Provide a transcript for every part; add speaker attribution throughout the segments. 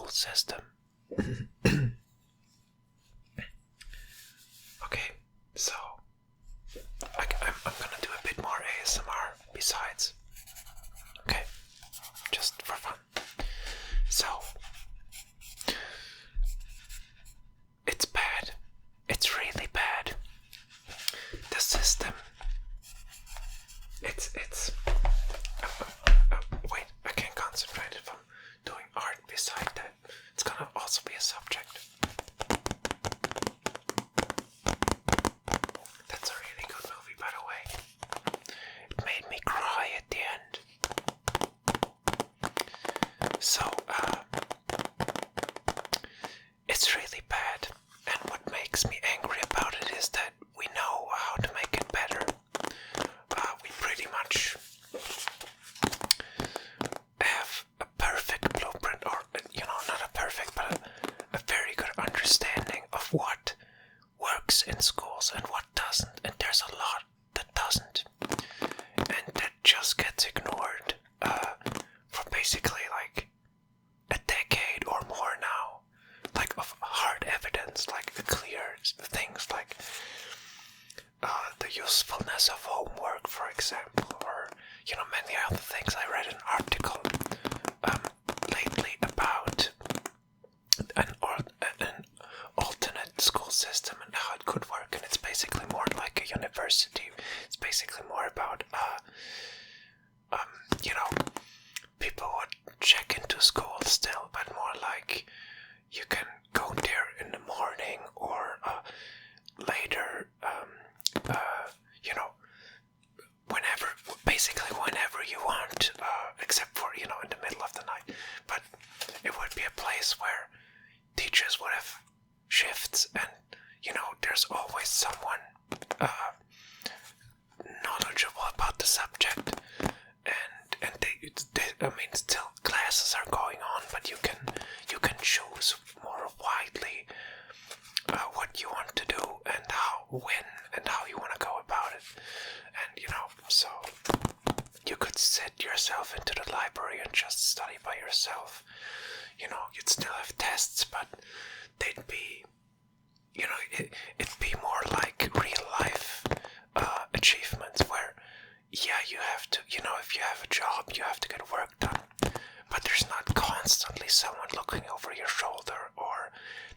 Speaker 1: school system. Okay, so I'm gonna do a bit more ASMR besides. Okay, just for fun. So, it's bad. It's really bad. The system. It's. Wait, I can't concentrate if I'm doing art beside that. It's gonna also be a subject. That's a really good movie, by the way. It made me cry at the end. So, it's really bad. And what makes me angry about it is that we know how to make it better. We pretty much have a perfect blueprint, or, not a perfect, but a very good understanding of what works in schools and what doesn't. And there's a lot that doesn't. And that just gets ignored for basically like a decade or more now. Like of hard evidence, like the clear things like the usefulness of homework, for example, or many other things. I read an article lately about an alternate school system and how it could work, and it's basically more like a university. It's basically more about people would check into school still, but more like you can go there in the morning or later, whenever you want, except for, in the middle of the night. But it would be a place where teachers would have shifts and, there's always someone knowledgeable about the subject. And they still classes are going on, but you can choose more widely what you want to do and when and how you want to go about it. And so you could sit yourself into the library and just study by yourself. You'd still have tests, but they'd be, it'd be more like real life achievements where, yeah, you have to, if you have a job, you have to get work done. But there's not constantly someone looking over your shoulder or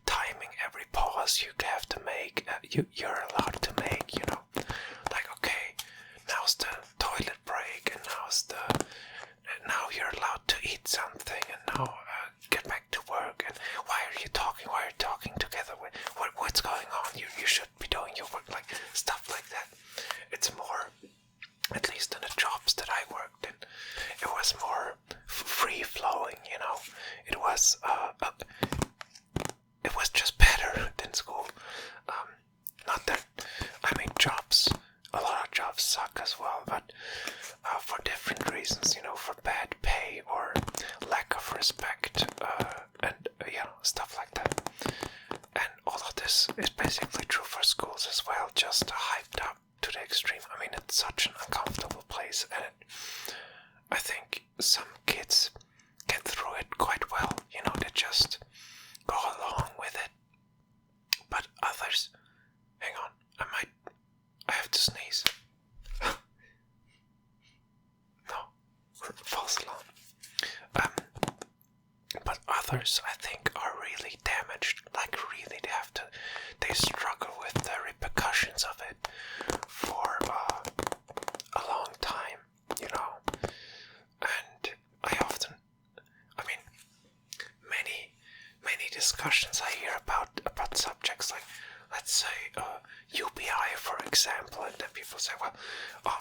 Speaker 1: timing every pause you have to make, you're allowed to make, Like, okay, now's the toilet break, and now you're allowed to eat something, and now get back to work, and why are you talking together? What's going on? You should be doing your work, like, stuff like that. It's more, at least in the jobs that I worked in, it was more free-flowing, it was just better than school. Not that, a lot of jobs suck as well, but for different reasons, for bad pay or lack of respect, and stuff like that. And all of this is basically true for schools as well, just hyped up to the extreme. It's such an uncomfortable place, and I think some kids get through it quite well, they just go along with it. But others, hang on, I have to sneeze. No, false alarm. But others, I think, are really damaged, like really they struggle with the repercussions of it for a long time, and many discussions I hear about subjects like, let's say, UBI, for example, and then people say, well,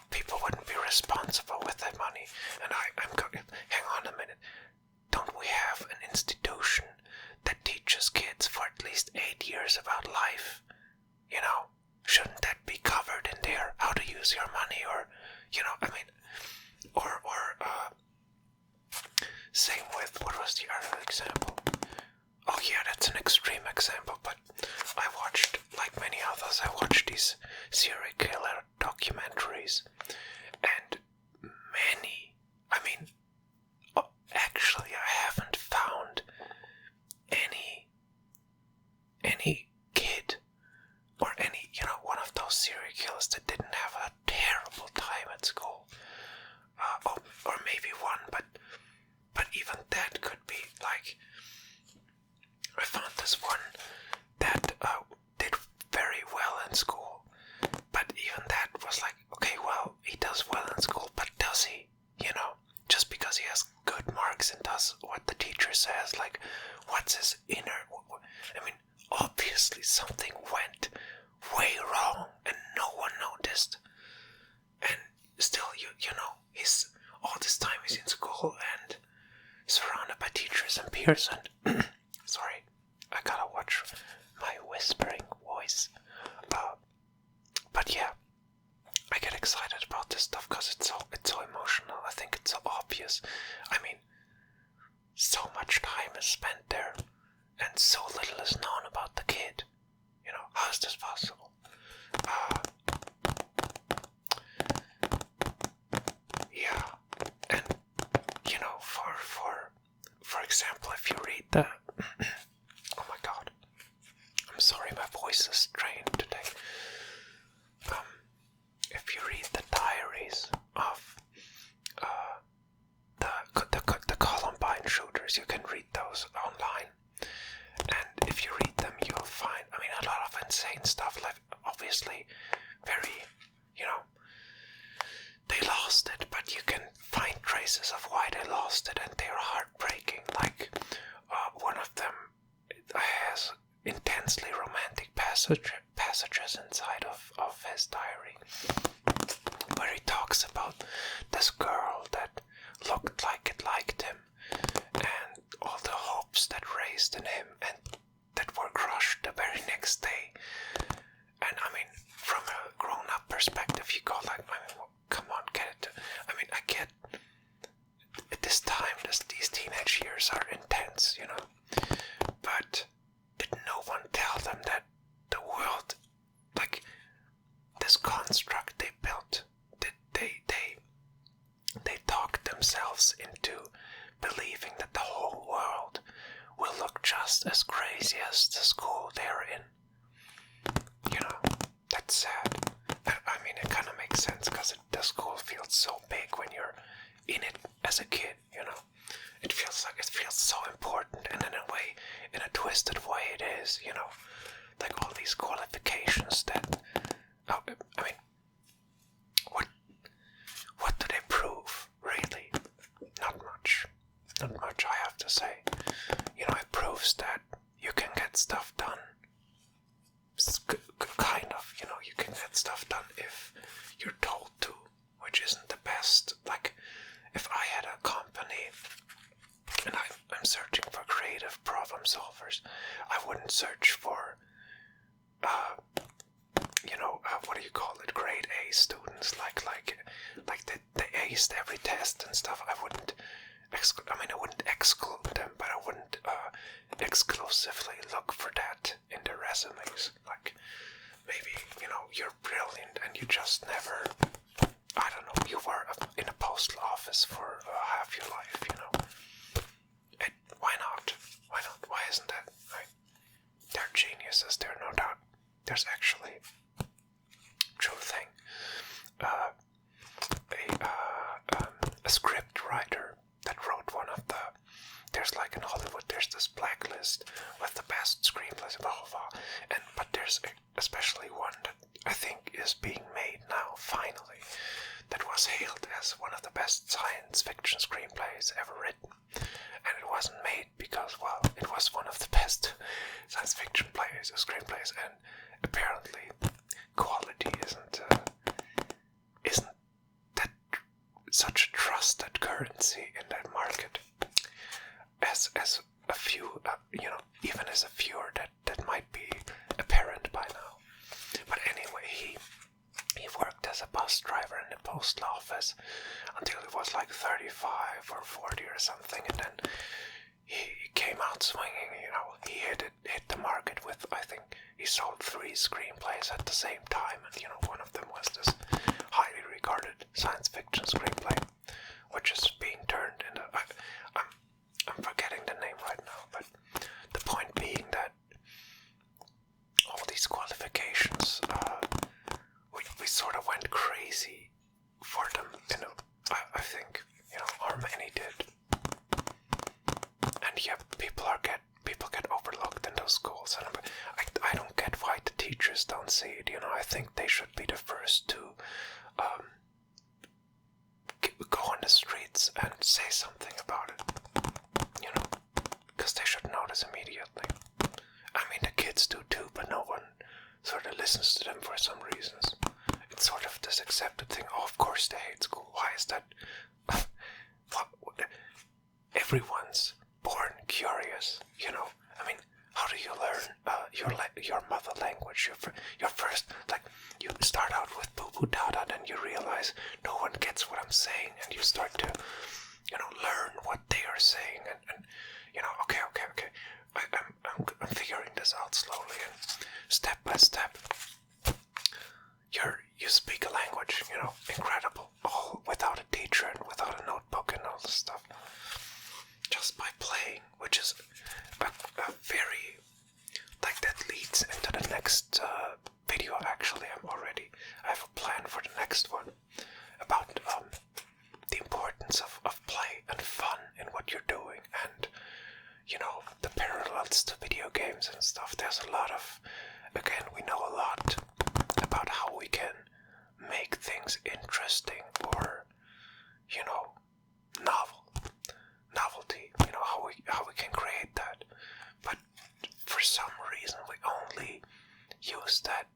Speaker 1: people wouldn't be responsible with their money, and I'm going, hang on a minute, don't we have an institution that teaches kids for at least 8 years about life? Shouldn't that be covered in there? How to use your money, or, same with, what was the other example? Oh yeah, that's an extreme example, but I watched, like many others, I watched these serial killer documentaries, and many, actually I haven't found this one that did very well in school. But even that was like, okay, well, he does well in school, but does he? You know, just because he has good marks and does what the teacher says, like, what's his inner... I mean, obviously something went way wrong and no one noticed. And still, you know, he's all this time he's in school and surrounded by teachers and peers and... sorry, I gotta watch my whispering voice. But yeah, I get excited about this stuff because it's so emotional. I think it's so obvious. I mean, so much time is spent there, and so little is known about the kid. You know, how is this possible? Yeah, and you know, for example, if you read the oh my god, I'm sorry, my voice is strained today. If you read the diaries of the Columbine shooters, you can read those online. And if you read them, you'll find, I mean, a lot of insane stuff. Like, obviously, very, you know, they lost it, but you can find traces of why they lost it, and they are heartbreaking. Like, one of them has intensely romantic passages inside of his diary, where he talks about this girl that looked like it liked him, and all the hopes that raised in him and that were crushed the very next day. And I mean, from a grown-up perspective, you go like, I mean, well, come on, get it. I mean, I get at this time, these teenage years are intense, you know, but did no one tell them that the world, like, this construct they built, they talked themselves into believing that the whole world will look just as crazy as the school they're in. You know, that's sad. I mean, it kind of makes sense because the school feels so big when you're in it as a kid, you know. It feels so important, and in a way, in a twisted way it is, you know. Like all these qualifications that, I mean, what do they prove, really? Not much, I have to say. You know, it proves that you can get stuff done. Kind of, you know, you can get stuff done if you're told to, which isn't the best. Like, if I had a company and I'm searching for creative problem solvers, I wouldn't search for, you know, what do you call it, grade A students, like they aced every test and stuff. I wouldn't exclude them, but I wouldn't exclusively look for that in their resumes. Like, maybe, you know, you're brilliant and you just never, I don't know, you were in a postal office for half your life, you know. And why not? Why isn't that? Right? They're geniuses, there, no doubt. There's actually true thing. A script writer that wrote one of the, there's like in Hollywood, there's this blacklist with the best screenplays, blah blah blah, but there's especially one that I think is being made now, finally, that was hailed as one of the best science fiction screenplays ever written. And it wasn't made because, well, it was one of the best science fiction screenplays, and apparently quality isn't that such a trusted currency in that market as a few, you know, even as a viewer that might be apparent by now. But anyway, he worked as a bus driver in the postal office until he was like 35 or 40 or something, and then he came out swinging. You know, he hit the market with, I think he sold 3 screenplays at the same time, and you know, one of them was this highly regarded science fiction screenplay, which is being turned into, I'm forgetting the name right now, but the point being that all these qualifications, we sort of went crazy for them, you know. I think, you know, or many did, and yeah, people get overlooked in those those schools, and I don't get why the teachers don't see it. I think they should be the first to go on the streets and say something about it. Because they should notice immediately. I mean, the kids do too, but no one sort of listens to them for some reasons. It's sort of this accepted thing. Oh, of course they hate school. Why is that? what? Everyone's born curious, I mean, how do you learn your mother language? Your first, like, you start out with boo boo dada, then you realize no one gets what I'm saying, and you start to, learn what they are saying, and okay. I'm figuring this out slowly and step by step. You speak a language, incredible, all without a teacher and without a notebook and all this stuff. Just by playing, which is a very, like, that leads into the next video. Actually, I have a plan for the next one about the importance of play and fun in what you're doing, and the parallels to video games and stuff. There's a lot of, again, we know a lot about how we can make things interesting or novelty, how we can create that, but for some reason we only use that.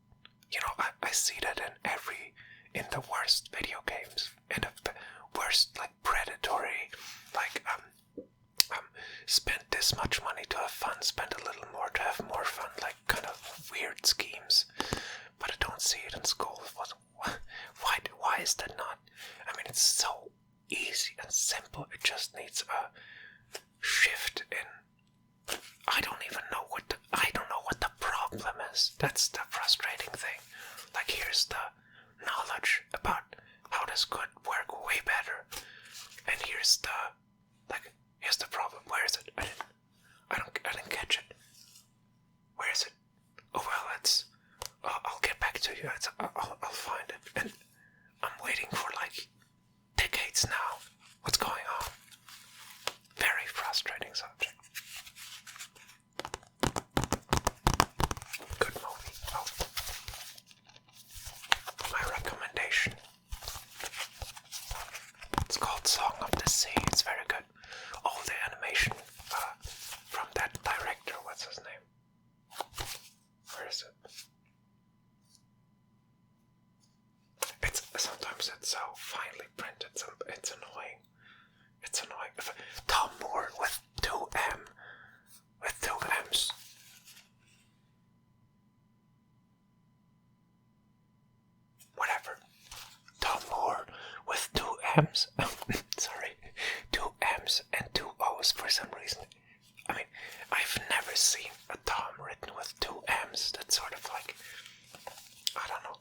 Speaker 1: I see that in the worst video games, in the worst, like, predatory, like, spend this much money to have fun, spend a little more to have more fun, like, kind of weird schemes. But I don't see it in school. Why is that not? I mean, it's so easy and simple. It just needs a shift in. I don't know what the problem is. That's the frustrating thing. Like, here's the knowledge about how this could work way better, and here's the problem. Where is it? I didn't catch it. Where is it? Oh well, I'll get back to you. I'll find it. And I'm waiting for, like, decades now. What's going on? Very frustrating subject. Good movie. Oh. My recommendation. It's called Song of the Sea. It's very good. All the animation from that director. What's his name? Where is it? Sometimes it's so finely printed, it's annoying. It's annoying. Tom Moore with two M's. Whatever. Tom Moore with two M's. Sorry. Two M's and two O's for some reason. I mean, I've never seen a Tom written with two M's. That's sort of like, I don't know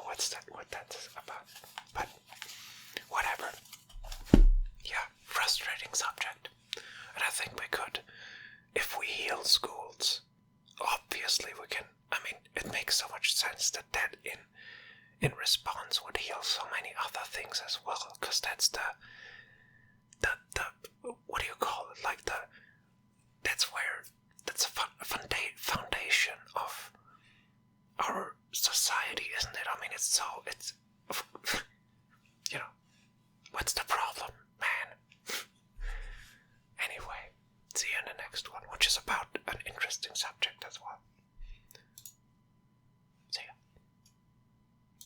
Speaker 1: what that's about, but whatever. Yeah, frustrating subject. And I think we could, if we heal schools, obviously we can. I mean, it makes so much sense that in response would heal so many other things as well, because that's the what do you call it? Like that's a foundation of our society, isn't it? I mean, it's what's the problem, man? Anyway, see you in the next one, which is about an interesting subject as well.